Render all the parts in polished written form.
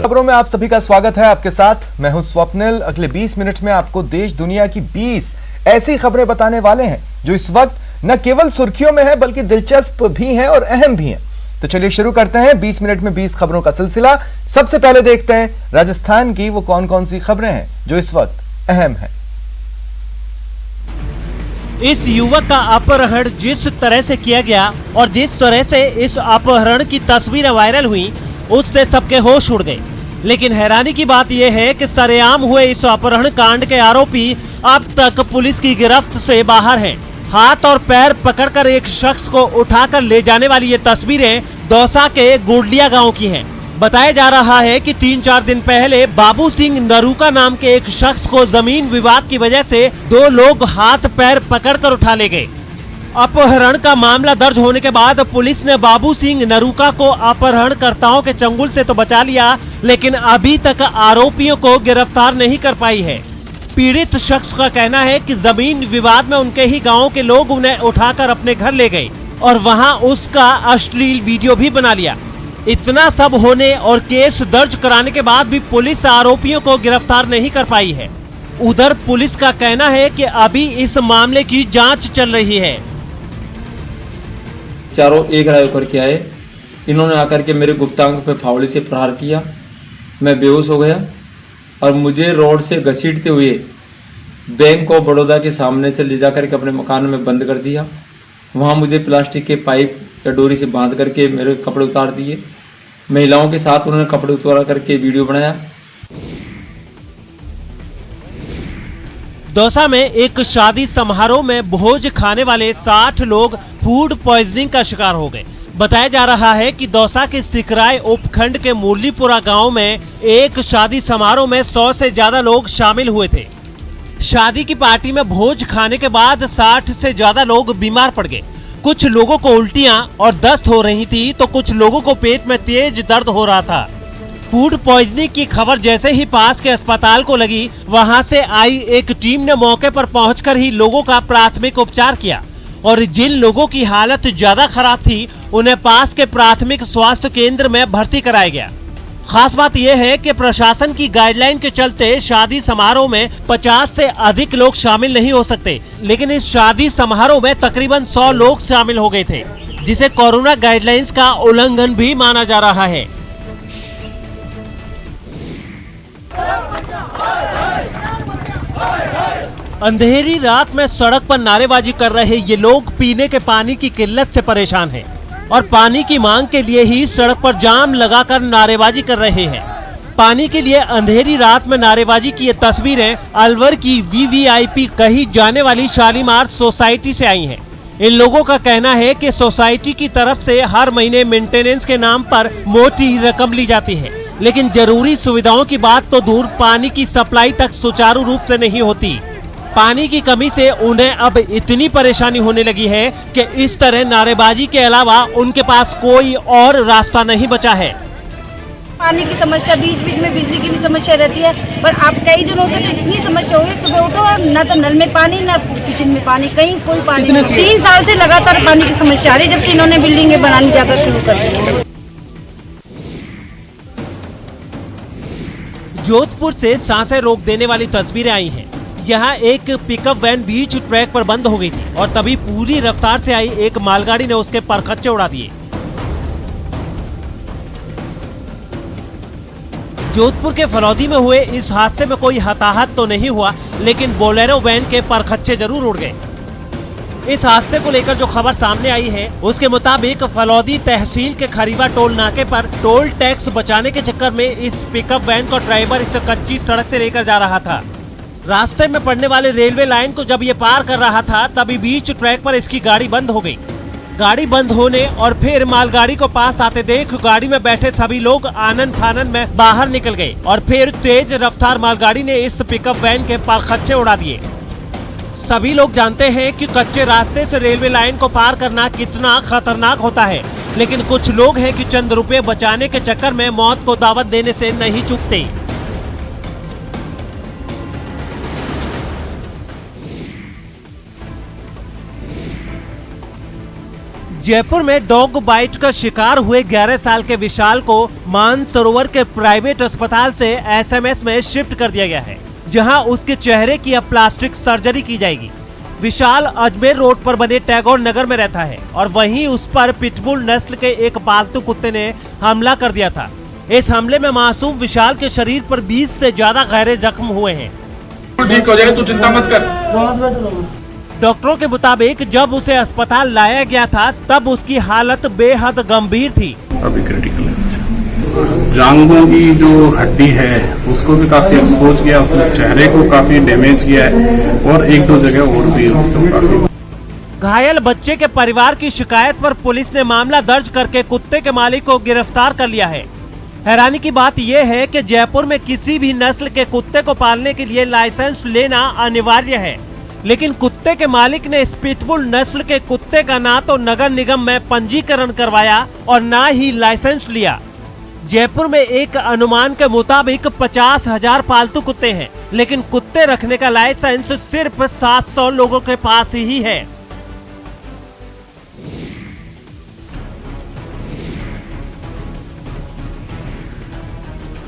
खबरों में आप सभी का स्वागत है। आपके साथ मैं हूं स्वप्निल। अगले 20 मिनट में आपको देश दुनिया की 20 ऐसी खबरें बताने वाले हैं जो इस वक्त न केवल सुर्खियों में है बल्कि दिलचस्प भी हैं और अहम भी हैं। तो चलिए शुरू करते हैं 20 मिनट में 20 खबरों का सिलसिला। सबसे पहले देखते हैं राजस्थान की वो कौन कौन सी खबरें हैं जो इस वक्त अहम है। इस युवक का अपहरण जिस तरह से किया गया और जिस तरह से इस अपहरण की तस्वीरें वायरल हुई, उससे सबके होश उड़ गए। लेकिन हैरानी की बात यह है कि सरेआम हुए इस अपहरण कांड के आरोपी अब तक पुलिस की गिरफ्त से बाहर हैं। हाथ और पैर पकड़कर एक शख्स को उठाकर ले जाने वाली ये तस्वीरें दौसा के गुडलिया गांव की हैं। बताया जा रहा है कि 3-4 दिन पहले बाबू सिंह नरूका नाम के एक शख्स को जमीन विवाद की वजह से 2 लोग हाथ पैर पकड़कर उठा ले गए। अपहरण का मामला दर्ज होने के बाद पुलिस ने बाबू सिंह नरूका को अपहरणकर्ताओं के चंगुल से तो बचा लिया, लेकिन अभी तक आरोपियों को गिरफ्तार नहीं कर पाई है। पीड़ित शख्स का कहना है कि जमीन विवाद में उनके ही गांव के लोग उन्हें उठाकर अपने घर ले गए और वहां उसका अश्लील वीडियो भी बना लिया। इतना सब होने और केस दर्ज कराने के बाद भी पुलिस आरोपियों को गिरफ्तार नहीं कर पाई है। उधर पुलिस का कहना है कि अभी इस मामले की जांच चल रही है। चारों एक राय होकर के आए। इन्होंने आकर के मेरे गुप्तांग पे फावड़े से प्रहार किया। मैं बेहोश हो गया और मुझे रोड से घसीटते हुए बैंक ऑफ बड़ौदा के सामने से ले जाकर के अपने मकान में बंद कर दिया। वहाँ मुझे प्लास्टिक के पाइप या डोरी से बांध करके मेरे कपड़े उतार दिए। महिलाओं के साथ उन्होंने कपड़े उतार करके वीडियो बनाया। दौसा में एक शादी समारोह में भोज खाने वाले 60 लोग फूड पॉइजनिंग का शिकार हो गए। बताया जा रहा है कि दौसा के सिकराय उपखंड के मुरलीपुरा गांव में एक शादी समारोह में 100 से ज्यादा लोग शामिल हुए थे। शादी की पार्टी में भोज खाने के बाद 60 से ज्यादा लोग बीमार पड़ गए। कुछ लोगों को उल्टियां और दस्त हो रही थी तो कुछ लोगों को पेट में तेज दर्द हो रहा था। फूड पॉइजनिंग की खबर जैसे ही पास के अस्पताल को लगी, वहां से आई एक टीम ने मौके पर पहुंचकर ही लोगों का प्राथमिक उपचार किया और जिन लोगों की हालत ज्यादा खराब थी उन्हें पास के प्राथमिक स्वास्थ्य केंद्र में भर्ती कराया गया। खास बात यह है कि प्रशासन की गाइडलाइन के चलते शादी समारोह में 50 से अधिक लोग शामिल नहीं हो सकते, लेकिन इस शादी समारोह में तकरीबन 100 लोग शामिल हो गए थे, जिसे कोरोना गाइडलाइंस का उल्लंघन भी माना जा रहा है। अंधेरी रात में सड़क पर नारेबाजी कर रहे ये लोग पीने के पानी की किल्लत से परेशान हैं और पानी की मांग के लिए ही सड़क पर जाम लगाकर नारेबाजी कर रहे हैं। पानी के लिए अंधेरी रात में नारेबाजी की ये तस्वीरें अलवर की वीवीआईपी कही जाने वाली शालीमार सोसाइटी से आई हैं। इन लोगों का कहना है कि सोसाइटी की तरफ से हर महीने मेंटेनेंस के नाम पर मोटी रकम ली जाती है, लेकिन जरूरी सुविधाओं की बात तो दूर, पानी की सप्लाई तक सुचारू रूप से नहीं होती। पानी की कमी से उन्हें अब इतनी परेशानी होने लगी है कि इस तरह नारेबाजी के अलावा उनके पास कोई और रास्ता नहीं बचा है। पानी की समस्या, बीच बीच में बिजली की भी समस्या रहती है, पर अब कई दिनों से तो इतनी समस्या हो रही है, सुबह उठो और न तो नल में पानी न किचन में पानी, कहीं कोई पानी नहीं। 3 साल से लगातार पानी की समस्या आ रही है जब से इन्होंने बिल्डिंगें बनानी ज्यादा शुरू कर दी। जोधपुर से सांसें रोक देने वाली तस्वीरें आई हैं। यहाँ एक पिकअप वैन बीच ट्रैक पर बंद हो गई थी और तभी पूरी रफ्तार से आई एक मालगाड़ी ने उसके परखच्चे उड़ा दिए। जोधपुर के फलौदी में हुए इस हादसे में कोई हताहत तो नहीं हुआ, लेकिन बोलेरो वैन के परखच्चे जरूर उड़ गए। इस हादसे को लेकर जो खबर सामने आई है उसके मुताबिक फलौदी तहसील के खरीवा टोल नाके पर टोल टैक्स बचाने के चक्कर में इस पिकअप वैन का ड्राइवर इसे कच्ची सड़क से लेकर जा रहा था। रास्ते में पड़ने वाले रेलवे लाइन को जब ये पार कर रहा था तभी बीच ट्रैक पर इसकी गाड़ी बंद हो गई। गाड़ी बंद होने और फिर मालगाड़ी को पास आते देख गाड़ी में बैठे सभी लोग आनन फानन में बाहर निकल गए और फिर तेज रफ्तार मालगाड़ी ने इस पिकअप वैन के परखच्चे उड़ा दिए। सभी लोग जानते हैं कि कच्चे रास्ते से रेलवे लाइन को पार करना कितना खतरनाक होता है, लेकिन कुछ लोग हैं कि चंद रुपए बचाने के चक्कर में मौत को दावत देने से नहीं चूकते। जयपुर में डॉग बाइट का शिकार हुए 11 साल के विशाल को मानसरोवर के प्राइवेट अस्पताल से एसएमएस में शिफ्ट कर दिया गया है, जहां उसके चेहरे की अब प्लास्टिक सर्जरी की जाएगी। विशाल अजमेर रोड पर बने टैगोर नगर में रहता है और वहीं उस पर पिटबुल नस्ल के एक पालतू कुत्ते ने हमला कर दिया था। इस हमले में मासूम विशाल के शरीर पर 20 से ज्यादा गहरे जख्म हुए हैं। ठीक हो जाएगा, तू चिंता मत कर। डॉक्टरों के मुताबिक जब उसे अस्पताल लाया गया था तब उसकी हालत बेहद गंभीर थी। अभी क्रिटिकल है। जांघों की जो हड्डी है उसको भी काफी एक्सपोज किया, उसने चेहरे को काफी डैमेज किया है और एक दो जगह और भी उसको काफी। घायल बच्चे के परिवार की शिकायत पर पुलिस ने मामला दर्ज करके कुत्ते के मालिक को गिरफ्तार कर लिया है। हैरानी की बात यह है कि जयपुर में किसी भी नस्ल के कुत्ते को पालने के लिए लाइसेंस लेना अनिवार्य है, लेकिन कुत्ते के मालिक ने इस पिटबुल नस्ल के कुत्ते का ना तो नगर निगम में पंजीकरण करवाया और ना ही लाइसेंस लिया। जयपुर में एक अनुमान के मुताबिक 50,000 पालतू कुत्ते हैं, लेकिन कुत्ते रखने का लाइसेंस सिर्फ 700 लोगों के पास ही है।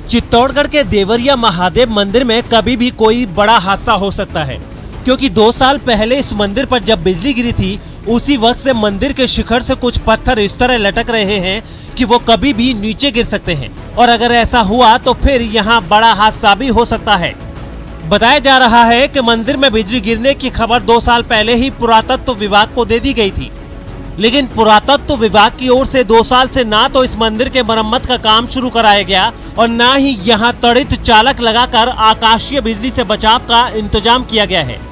चित्तौड़गढ़ के देवरिया महादेव मंदिर में कभी भी कोई बड़ा हादसा हो सकता है, क्योंकि 2 साल पहले इस मंदिर पर जब बिजली गिरी थी उसी वक्त से मंदिर के शिखर से कुछ पत्थर इस तरह लटक रहे हैं कि वो कभी भी नीचे गिर सकते हैं, और अगर ऐसा हुआ तो फिर यहाँ बड़ा हादसा भी हो सकता है। बताया जा रहा है कि मंदिर में बिजली गिरने की खबर 2 साल पहले ही पुरातत्व विभाग को दे दी गई थी, लेकिन पुरातत्व विभाग की ओर से 2 साल से ना तो इस मंदिर के मरम्मत का काम शुरू कराया गया और ना ही यहाँ त्वरित चालक लगाकर आकाशीय बिजली से बचाव का इंतजाम किया गया है।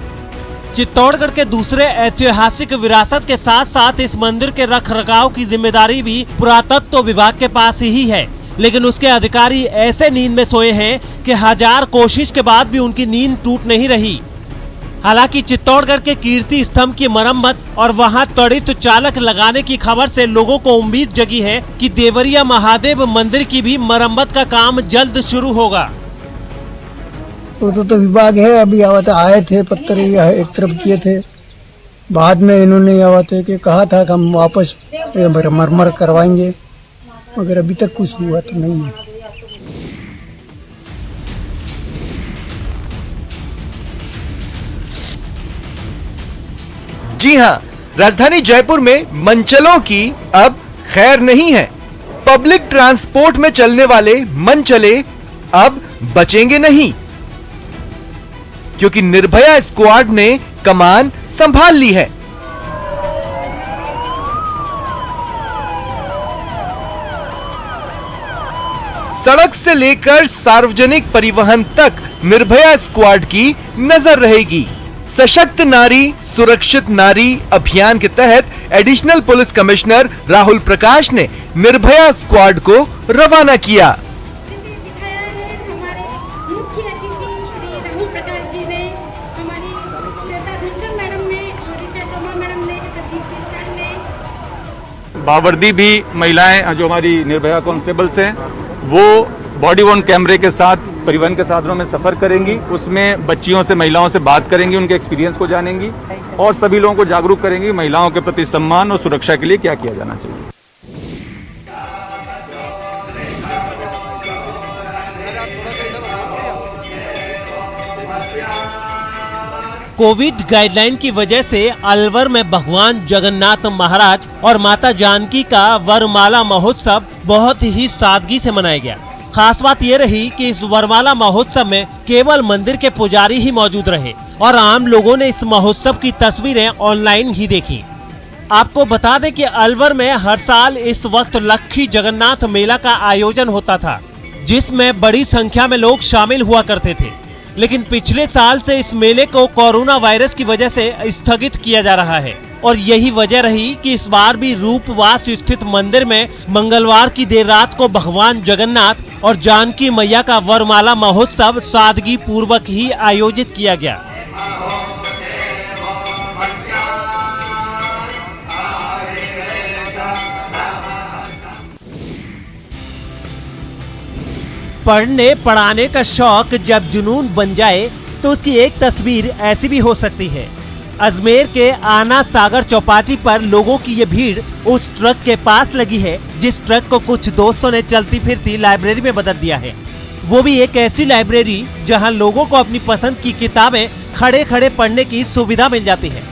चित्तौड़गढ़ के दूसरे ऐतिहासिक विरासत के साथ साथ इस मंदिर के रखरखाव की जिम्मेदारी भी पुरातत्व विभाग के पास ही है, लेकिन उसके अधिकारी ऐसे नींद में सोए हैं कि 1000 कोशिश के बाद भी उनकी नींद टूट नहीं रही। हालांकि चित्तौड़गढ़ के कीर्ति स्तंभ की मरम्मत और वहां त्वरित चालक लगाने की खबर से लोगों को उम्मीद जगी है कि देवरिया महादेव मंदिर की भी मरम्मत का काम जल्द शुरू होगा। तो विभाग है, अभी आए थे पत्थर एक तरफ किए थे, बाद में इन्होंने आवाते कि कहा था कि हम वापस मरम्मत करवाएंगे, मगर अभी तक कुछ हुआ तो नहीं है। जी हां, राजधानी जयपुर में मंचलों की अब खैर नहीं है। पब्लिक ट्रांसपोर्ट में चलने वाले मंचले अब बचेंगे नहीं, क्योंकि निर्भया स्क्वाड ने कमान संभाल ली है। सड़क से लेकर सार्वजनिक परिवहन तक निर्भया स्क्वाड की नजर रहेगी। सशक्त नारी सुरक्षित नारी अभियान के तहत additional police commissioner Rahul Prakash ने निर्भया स्क्वाड को रवाना किया। बावर्दी भी महिलाएं जो हमारी निर्भया कांस्टेबल्स हैं वो बॉडी ऑन कैमरे के साथ परिवहन के साधनों में सफर करेंगी, उसमें बच्चियों से महिलाओं से बात करेंगी, उनके एक्सपीरियंस को जानेंगी और सभी लोगों को जागरूक करेंगी महिलाओं के प्रति सम्मान और सुरक्षा के लिए क्या किया जाना चाहिए। कोविड गाइडलाइन की वजह से अलवर में भगवान जगन्नाथ महाराज और माता जानकी का वरमाला महोत्सव बहुत ही सादगी से मनाया गया। खास बात ये रही कि इस वरमाला महोत्सव में केवल मंदिर के पुजारी ही मौजूद रहे और आम लोगों ने इस महोत्सव की तस्वीरें ऑनलाइन ही देखी। आपको बता दें कि अलवर में हर साल इस वक्त लक्खी जगन्नाथ मेला का आयोजन होता था, जिसमें बड़ी संख्या में लोग शामिल हुआ करते थे, लेकिन पिछले साल से इस मेले को कोरोना वायरस की वजह से स्थगित किया जा रहा है और यही वजह रही कि इस बार भी रूपवास स्थित मंदिर में मंगलवार की देर रात को भगवान जगन्नाथ और जानकी मैया का वरमाला महोत्सव सादगी पूर्वक ही आयोजित किया गया। पढ़ने पढ़ाने का शौक जब जुनून बन जाए तो उसकी एक तस्वीर ऐसी भी हो सकती है। अजमेर के आना सागर चौपाटी पर लोगों की ये भीड़ उस ट्रक के पास लगी है जिस ट्रक को कुछ दोस्तों ने चलती फिरती लाइब्रेरी में बदल दिया है। वो भी एक ऐसी लाइब्रेरी जहां लोगों को अपनी पसंद की किताबें खड़े खड़े पढ़ने की सुविधा मिल जाती है।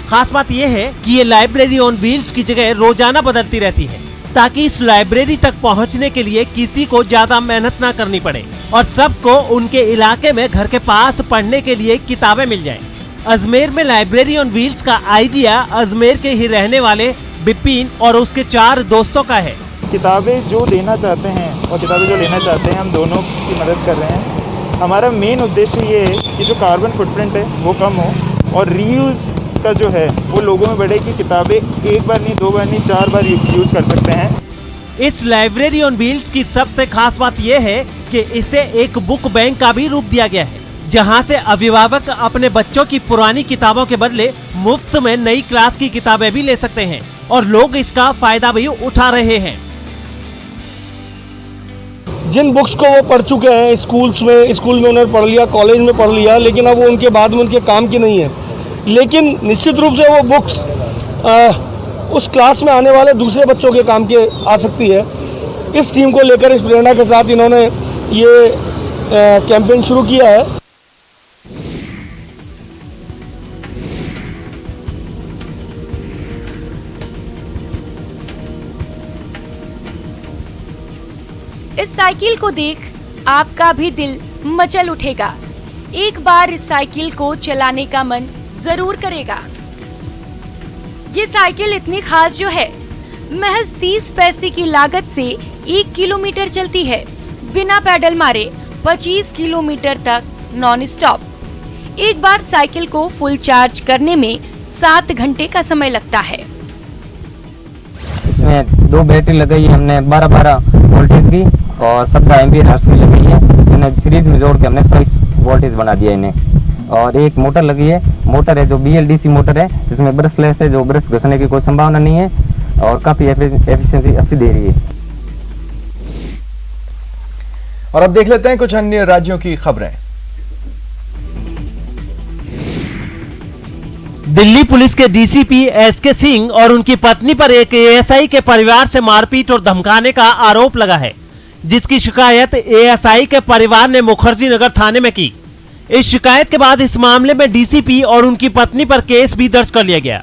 खास बात यह है कि ये लाइब्रेरी ऑन व्हील्स की जगह रोजाना बदलती रहती है ताकि इस लाइब्रेरी तक पहुंचने के लिए किसी को ज्यादा मेहनत ना करनी पड़े और सबको उनके इलाके में घर के पास पढ़ने के लिए किताबें मिल जाएं। अजमेर में लाइब्रेरी ऑन व्हील्स का आइडिया अजमेर के ही रहने वाले बिपिन और उसके 4 दोस्तों का है। किताबें जो देना चाहते हैं और किताबें जो लेना चाहते हैं, हम दोनों की मदद कर रहे हैं। हमारा मेन उद्देश्य ये है कि जो कार्बन फुटप्रिंट है वो कम हो और रीयूज़ का जो है वो लोगों में बढ़े कि किताबें एक बार नहीं, 2 बार नहीं, 4 बार यूज़ कर सकते हैं। इस लाइब्रेरी ऑन व्हील्स की सबसे खास बात यह है कि इसे एक बुक बैंक का भी रूप दिया गया है जहां से अभिभावक अपने बच्चों की पुरानी किताबों के बदले मुफ्त में नई क्लास की किताबें भी ले सकते हैं और लोग इसका फायदा भी उठा रहे हैं। जिन बुक्स को वो पढ़ चुके हैं स्कूल में उन्होंने पढ़ लिया, कॉलेज में पढ़ लिया, लेकिन अब वो उनके बाद में उनके काम की नहीं है, लेकिन निश्चित रूप से वो बुक्स उस क्लास में आने वाले दूसरे बच्चों के काम के आ सकती है। इस थीम को लेकर, इस प्रेरणा के साथ इन्होंने ये कैंपेन शुरू किया है। इस साइकिल को देख आपका भी दिल मचल उठेगा। एक बार इस साइकिल को चलाने का मन जरूर करेगा। ये साइकिल इतनी खास जो है, महज 30 पैसे की लागत से 1 किलोमीटर चलती है, बिना पैडल मारे 25 किलोमीटर तक नॉन स्टॉप। एक बार साइकिल को फुल चार्ज करने में 7 घंटे का समय लगता है। इसमें 2 बैटरी लगाई है हमने 12 वोल्टेज की और 17 एम्पीयर हर्ट्ज की लगाई है। इन्हें सीरीज में जोड़ के हमने 100 वोल्टेज बना दिया इन्हें। और एक मोटर लगी है, मोटर है जो BLDC मोटर है जिसमें ब्रशलेस है, जो ब्रश घसने की कोई संभावना नहीं है और काफी एफिशिएंसी अच्छी दे रही है। और अब देख लेते हैं कुछ अन्य राज्यों की खबरें। दिल्ली पुलिस के DCP SK सिंह और उनकी पत्नी पर एक ASI के परिवार से मारपीट और धमकाने का आरोप लगा है, जिसकी शिकायत ASI के परिवार ने मुखर्जी नगर थाने में की। इस शिकायत के बाद इस मामले में DCP और उनकी पत्नी पर केस भी दर्ज कर लिया गया।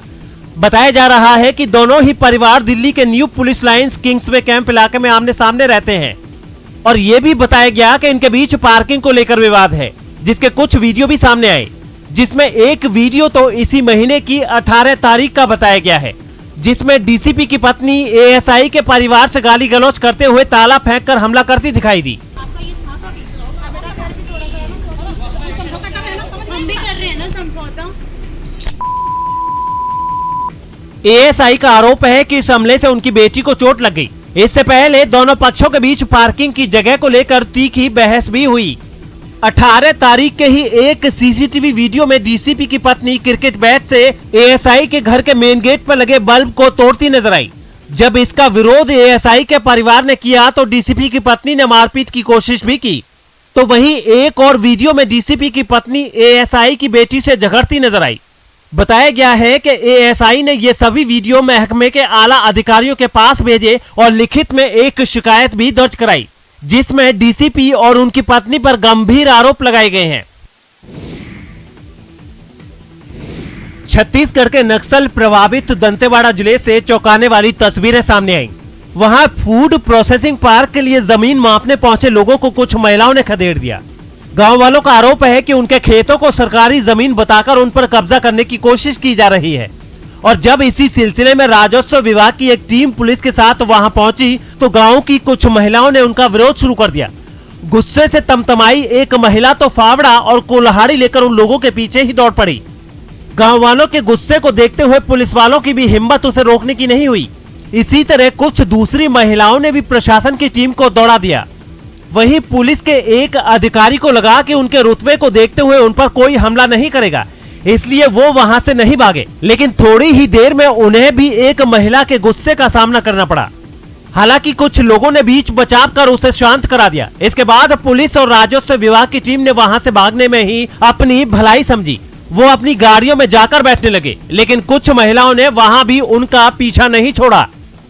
बताया जा रहा है कि दोनों ही परिवार दिल्ली के new police lines Kingsway camp इलाके में आमने सामने रहते हैं और ये भी बताया गया कि इनके बीच पार्किंग को लेकर विवाद है, जिसके कुछ वीडियो भी सामने आए, जिसमें एक वीडियो तो इसी महीने की 18 तारीख का बताया गया है, जिसमें DCP की पत्नी ASI के परिवार से गाली गलौज करते हुए ताला फेंककर हमला करती दिखाई दी। ASI का आरोप है कि इस हमले से उनकी बेटी को चोट लग गई। इससे पहले दोनों पक्षों के बीच पार्किंग की जगह को लेकर तीखी बहस भी हुई। 18 तारीख के ही एक CCTV वीडियो में DCP की पत्नी क्रिकेट बैट से ASI के घर के मेन गेट पर लगे बल्ब को तोड़ती नजर आई। जब इसका विरोध ASI के परिवार ने किया तो DCP की पत्नी ने मारपीट की कोशिश भी की। तो वहीं एक और वीडियो में DCP की पत्नी ASI की बेटी से झगड़ती नजर आई। बताया गया है कि ASI ने ये सभी वीडियो महकमे के आला अधिकारियों के पास भेजे और लिखित में एक शिकायत भी दर्ज कराई, जिसमें DCP और उनकी पत्नी पर गंभीर आरोप लगाए गए हैं। छत्तीसगढ़ के नक्सल प्रभावित दंतेवाड़ा जिले से चौंकाने वाली तस्वीरें सामने आई। वहां फूड प्रोसेसिंग पार्क के लिए जमीन मापने पहुंचे लोगों को कुछ महिलाओं ने खदेड़ दिया। गांव वालों का आरोप है कि उनके खेतों को सरकारी जमीन बताकर उन पर कब्जा करने की कोशिश की जा रही है और जब इसी सिलसिले में राजस्व विभाग की एक टीम पुलिस के साथ वहां पहुंची तो गांव की कुछ महिलाओं ने उनका विरोध शुरू कर दिया। गुस्से से तमतमाई एक महिला तो फावड़ा और कुल्हाड़ी लेकर उन लोगों के पीछे ही दौड़ पड़ी। गांव वालों के गुस्से को देखते हुए पुलिस वालों की भी हिम्मत उसे रोकने की नहीं हुई। इसी तरह कुछ दूसरी महिलाओं ने भी प्रशासन की टीम को दौड़ा दिया। वहीं पुलिस के एक अधिकारी को लगा कि उनके रुतबे को देखते हुए उन पर कोई हमला नहीं करेगा, इसलिए वो वहां से नहीं भागे, लेकिन थोड़ी ही देर में उन्हें भी एक महिला के गुस्से का सामना करना पड़ा। हालांकि कुछ लोगों ने बीच बचाव कर उसे शांत करा दिया। इसके बाद पुलिस और राजस्व विभाग की टीम ने वहां से भागने में ही अपनी भलाई समझी वो अपनी गाड़ियों में जाकर बैठने लगे, लेकिन कुछ महिलाओं ने वहां भी उनका पीछा नहीं छोड़ा।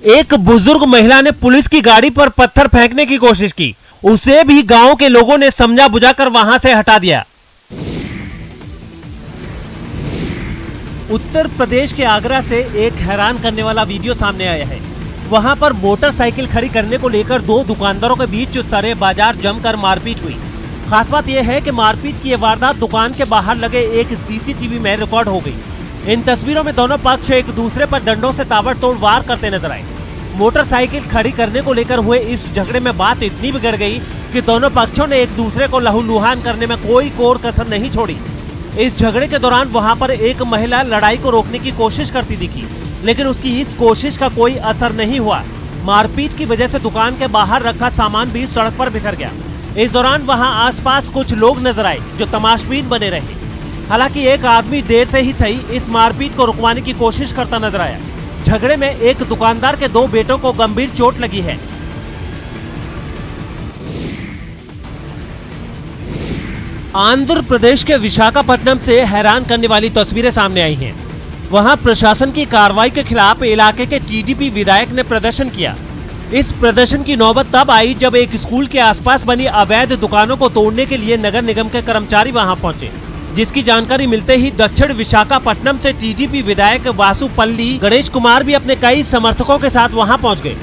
एक बुजुर्ग महिला ने पुलिस की गाड़ी पर पत्थर फेंकने की कोशिश की, उसे भी गांव के लोगों ने समझा बुझाकर वहां से हटा दिया। उत्तर प्रदेश के आगरा से एक हैरान करने वाला वीडियो सामने आया है। वहां पर मोटरसाइकिल खड़ी करने को लेकर दो दुकानदारों के बीच सारे बाजार जमकर मारपीट हुई। खास बात यह है कि मारपीट की यह वारदात दुकान के बाहर लगे एक सीसीटीवी में रिकॉर्ड हो गई। इन तस्वीरों में दोनों पक्ष एक दूसरे पर डंडों से ताबड़तोड़ वार करते नजर आए। मोटरसाइकिल खड़ी करने को लेकर हुए इस झगड़े में बात इतनी बिगड़ गई कि दोनों पक्षों ने एक दूसरे को लहूलुहान करने में कोई कोर कसर नहीं छोड़ी। इस झगड़े के दौरान वहां पर एक महिला लड़ाई को रोकने की कोशिश करती दिखी, लेकिन उसकी इस कोशिश का कोई असर नहीं हुआ। मारपीट की वजह से दुकान के बाहर रखा सामान भी सड़क पर बिखर गया। इस दौरान वहां आसपास कुछ लोग नजर आए जो तमाशबीन बने रहे। हालांकि एक आदमी देर से ही सही इस मारपीट को रुकवाने की कोशिश करता नजर आया। झगड़े में एक दुकानदार के दो बेटों को गंभीर चोट लगी है। आंध्र प्रदेश के विशाखापट्टनम से हैरान करने वाली तस्वीरें सामने आई हैं। वहां प्रशासन की कार्रवाई के खिलाफ इलाके के टीडीपी विधायक ने प्रदर्शन किया। इस प्रदर्शन की नौबत तब आई जब एक स्कूल के आसपास बनी अवैध दुकानों को तोड़ने के लिए नगर निगम के कर्मचारी वहां पहुंचे, जिसकी जानकारी मिलते ही दक्षिण विशाखापट्टनम से टीडीपी विधायक वासुपल्ली गणेश कुमार भी अपने कई समर्थकों के साथ वहां पहुंच गए।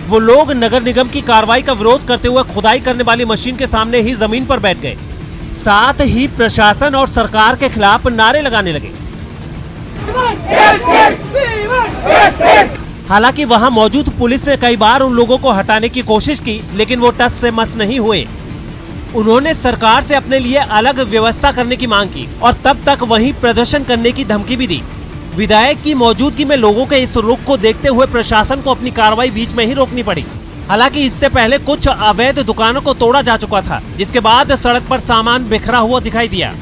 वो लोग नगर निगम की कार्रवाई का विरोध करते हुए खुदाई करने वाली मशीन के सामने ही जमीन पर बैठ गए। साथ ही प्रशासन और सरकार के खिलाफ नारे लगाने लगे। हालांकि वहां मौजूद पुलिस ने कई बार उन लोगों को हटाने की कोशिश की, लेकिन वो टस से मस नहीं हुए। उन्होंने सरकार से अपने लिए अलग व्यवस्था करने की मांग की और तब तक वहीं प्रदर्शन करने की धमकी भी दी। विधायक की मौजूदगी में लोगों के इस रुख को देखते हुए प्रशासन को अपनी कार्रवाई बीच में ही रोकनी पड़ी। हालांकि इससे पहले कुछ अवैध दुकानों को तोड़ा जा चुका था, जिसके बाद सड़क पर सामान बिखरा हुआ दिखाई दिया।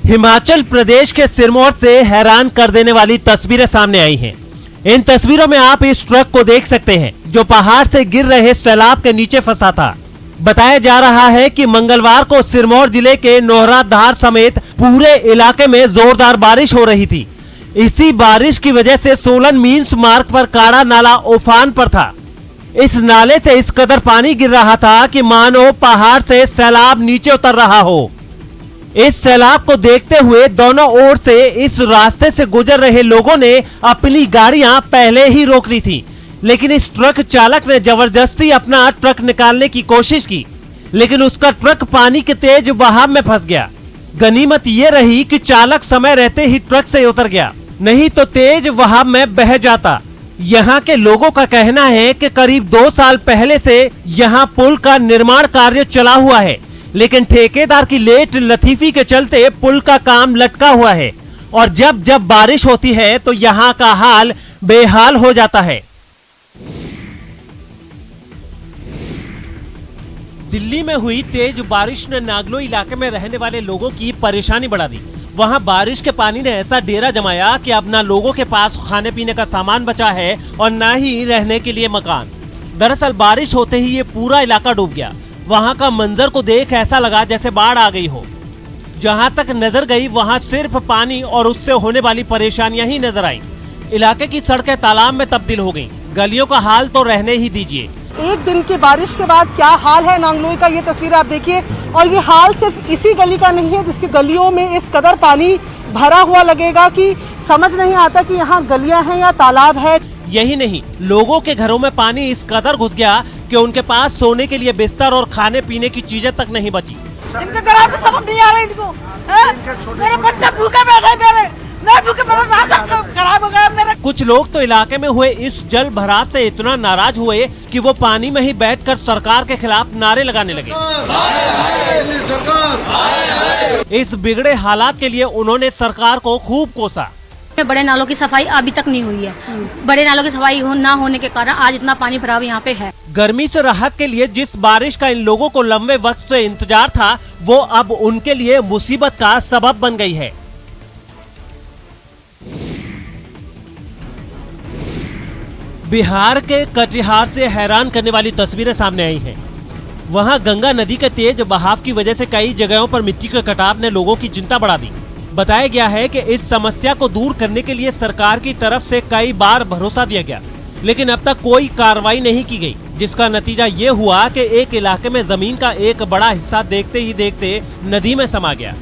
हिमाचल प्रदेश के सिरमौर से हैरान कर देने वाली तस्वीरें सामने आई हैं। इन तस्वीरों में आप इस ट्रक को देख सकते हैं जो पहाड़ से गिर रहे सैलाब के नीचे फंसा था। बताया जा रहा है कि मंगलवार को सिरमौर जिले के नोहराधार समेत पूरे इलाके में जोरदार बारिश हो रही थी। इसी बारिश की वजह से सोलन मीन्स मार्ग पर काड़ा नाला उफान पर था। इस नाले से इस कदर पानी गिर रहा था कि मानो पहाड़ से सैलाब नीचे उतर रहा हो। इस सैलाब को देखते हुए दोनों ओर से इस रास्ते से गुजर रहे लोगों ने अपनी गाड़ियां पहले ही रोक ली थी, लेकिन इस ट्रक चालक ने जबरदस्ती अपना ट्रक निकालने की कोशिश की, लेकिन उसका ट्रक पानी के तेज बहाव में फंस गया। गनीमत ये रही कि चालक समय रहते ही ट्रक से उतर गया, नहीं तो तेज बहाव में बह जाता। यहाँ के लोगों का कहना है कि करीब 2 साल पहले से यहाँ पुल का निर्माण कार्य चला हुआ है, लेकिन ठेकेदार की लेट लतीफी के चलते पुल का काम लटका हुआ है और जब जब बारिश होती है तो यहाँ का हाल बेहाल हो जाता है। दिल्ली में हुई तेज बारिश ने नागलो इलाके में रहने वाले लोगों की परेशानी बढ़ा दी। वहां बारिश के पानी ने ऐसा डेरा जमाया कि अब न लोगों के पास खाने पीने का सामान बचा है और न ही रहने के लिए मकान। दरअसल बारिश होते ही ये पूरा इलाका डूब गया। वहां का मंजर को देख ऐसा लगा जैसे बाढ़ आ गई हो। जहां तक नजर गई वहां सिर्फ पानी और उससे होने वाली परेशानियां ही नजर आई। इलाके की सड़कें तालाब में तब्दील हो गईं। गलियों का हाल तो रहने ही दीजिए। एक दिन की बारिश के बाद क्या हाल है नांगलोई का, ये तस्वीर आप देखिए। और ये हाल सिर्फ इसी गली का नहीं है जिसकी गलियों में इस कदर पानी भरा हुआ लगेगा कि समझ नहीं आता कि यहाँ गलियां हैं या तालाब है। यही नहीं, लोगों के घरों में पानी इस कदर घुस गया कि उनके पास सोने के लिए बिस्तर और खाने पीने की चीजें तक नहीं बची। इनके जरा भी समझ नहीं आ रहा इनको। मेरे बच्चे भूखे बैठे, मैं भूखे खराब हो गया मेरा। कुछ लोग तो इलाके में हुए इस जल भराव से इतना नाराज हुए कि वो पानी में ही बैठकर सरकार के खिलाफ नारे लगाने लगे। इस बिगड़े हालात के लिए उन्होंने सरकार को खूब कोसा। बड़े नालों की सफाई अभी तक नहीं हुई है। बड़े नालों की सफाई ना होने के कारण आज इतना पानी भराव यहाँ पे है। गर्मी से राहत के लिए जिस बारिश का इन लोगों को लंबे वक्त से इंतजार था, वो अब उनके लिए मुसीबत का सबब बन गई है। बिहार के कटिहार से हैरान करने वाली तस्वीरें सामने आई हैं। वहां गंगा नदी के तेज बहाव की वजह से कई जगहों पर मिट्टी के कटाव ने लोगों की चिंता बढ़ा दी। बताया गया है कि इस समस्या को दूर करने के लिए सरकार की तरफ से कई बार भरोसा दिया गया, लेकिन अब तक कोई कार्रवाई नहीं की गई, जिसका नतीजा ये हुआ कि एक इलाके में जमीन का एक बड़ा हिस्सा देखते ही देखते नदी में समा गया।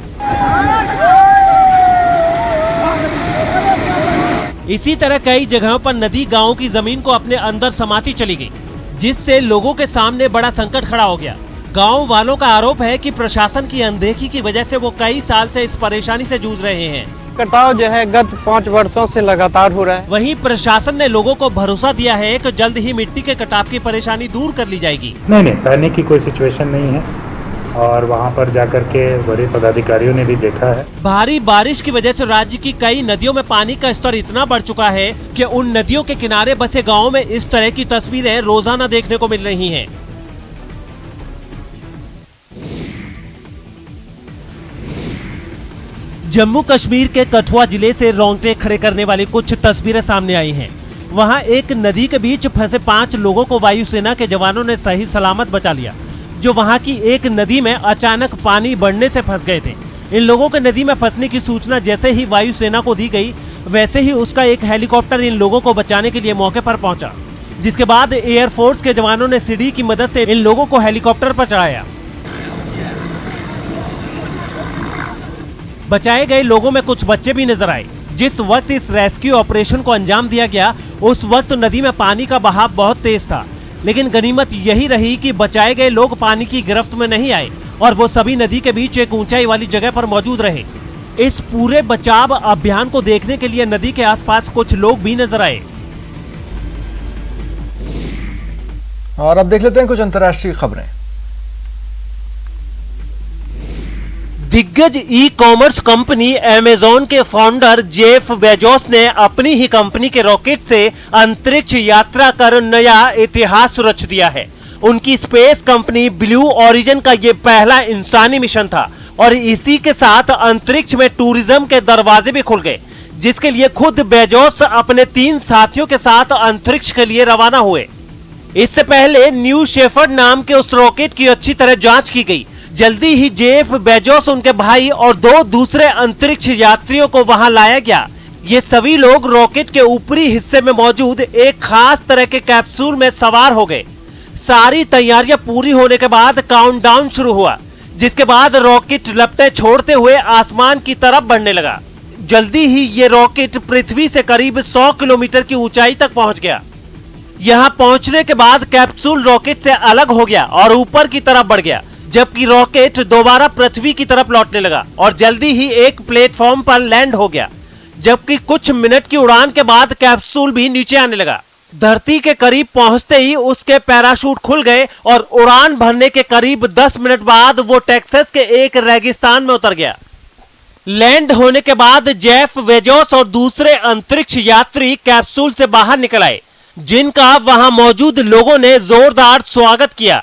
इसी तरह कई जगहों पर नदी गांवों की जमीन को अपने अंदर समाती चली गई, जिससे लोगों के सामने बड़ा संकट खड़ा हो गया। गांव वालों का आरोप है कि प्रशासन की अनदेखी की वजह से वो कई साल से इस परेशानी से जूझ रहे हैं। कटाव जो है गत 5 वर्षों से लगातार हो रहा है। वहीं प्रशासन ने लोगों को भरोसा दिया है कि जल्द ही मिट्टी के कटाव की परेशानी दूर कर ली जाएगी। नहीं, पैनिक की कोई सिचुएशन नहीं है और वहां पर जाकर के बड़े पदाधिकारियों ने भी देखा है। भारी बारिश की वजह से राज्य की कई नदियों में पानी का स्तर इतना बढ़ चुका है कि उन नदियों के किनारे बसे गाँव में इस तरह की तस्वीरें रोजाना देखने को मिल रही हैं। जम्मू कश्मीर के कठुआ जिले से रोंगटे खड़े करने वाली कुछ तस्वीरें सामने आई हैं। वहां एक नदी के बीच फंसे 5 लोगों को वायुसेना के जवानों ने सही सलामत बचा लिया, जो वहां की एक नदी में अचानक पानी बढ़ने से फंस गए थे। इन लोगों के नदी में फंसने की सूचना जैसे ही वायुसेना को दी गई, वैसे ही उसका एक हेलीकॉप्टर इन लोगों को बचाने के लिए मौके पर पहुंचा, जिसके बाद एयरफोर्स के जवानों ने सीढ़ी की मदद से इन लोगों को हेलीकॉप्टर पर चढ़ाया। बचाए गए लोगों में कुछ बच्चे भी नजर आए। जिस वक्त इस रेस्क्यू ऑपरेशन को अंजाम दिया गया, उस वक्त नदी में पानी का बहाव बहुत तेज था, लेकिन गनीमत यही रही कि बचाए गए लोग पानी की गिरफ्त में नहीं आए और वो सभी नदी के बीच एक ऊंचाई वाली जगह पर मौजूद रहे। इस पूरे बचाव अभियान को देखने के लिए नदी के आसपास कुछ लोग भी नजर आए। और अब देख लेते हैं कुछ अंतर्राष्ट्रीय खबरें। दिग्गज ई कॉमर्स कंपनी अमेज़न के फाउंडर जेफ बेजोस ने अपनी ही कंपनी के रॉकेट से अंतरिक्ष यात्रा कर नया इतिहास रच दिया है। उनकी स्पेस कंपनी ब्लू ओरिजिन का ये पहला इंसानी मिशन था और इसी के साथ अंतरिक्ष में टूरिज्म के दरवाजे भी खुल गए, जिसके लिए खुद बेजोस अपने 3 साथियों के साथ अंतरिक्ष के लिए रवाना हुए। इससे पहले न्यू शेफर्ड नाम के उस रॉकेट की अच्छी तरह जांच की गई। जल्दी ही जेफ बेजोस, उनके भाई और 2 दूसरे अंतरिक्ष यात्रियों को वहां लाया गया। ये सभी लोग रॉकेट के ऊपरी हिस्से में मौजूद एक खास तरह के कैप्सूल में सवार हो गए। सारी तैयारियां पूरी होने के बाद काउंटडाउन शुरू हुआ, जिसके बाद रॉकेट लपटें छोड़ते हुए आसमान की तरफ बढ़ने लगा। जल्दी ही ये रॉकेट पृथ्वी से करीब 100 किलोमीटर की ऊंचाई तक पहुंच गया। यहां पहुंचने के बाद कैप्सूल रॉकेट से अलग हो गया और ऊपर की तरफ बढ़ गया, जबकि रॉकेट दोबारा पृथ्वी की तरफ लौटने लगा और जल्दी ही एक प्लेटफॉर्म पर लैंड हो गया। जबकि कुछ मिनट की उड़ान के बाद कैप्सूल भी नीचे आने लगा। धरती के करीब पहुंचते ही उसके पैराशूट खुल गए और उड़ान भरने के करीब 10 मिनट बाद वो टेक्सास के एक रेगिस्तान में उतर गया। लैंड होने के बाद जेफ बेजोस और दूसरे अंतरिक्ष यात्री कैप्सूल से बाहर निकल आए, जिनका वहां मौजूद लोगों ने जोरदार स्वागत किया।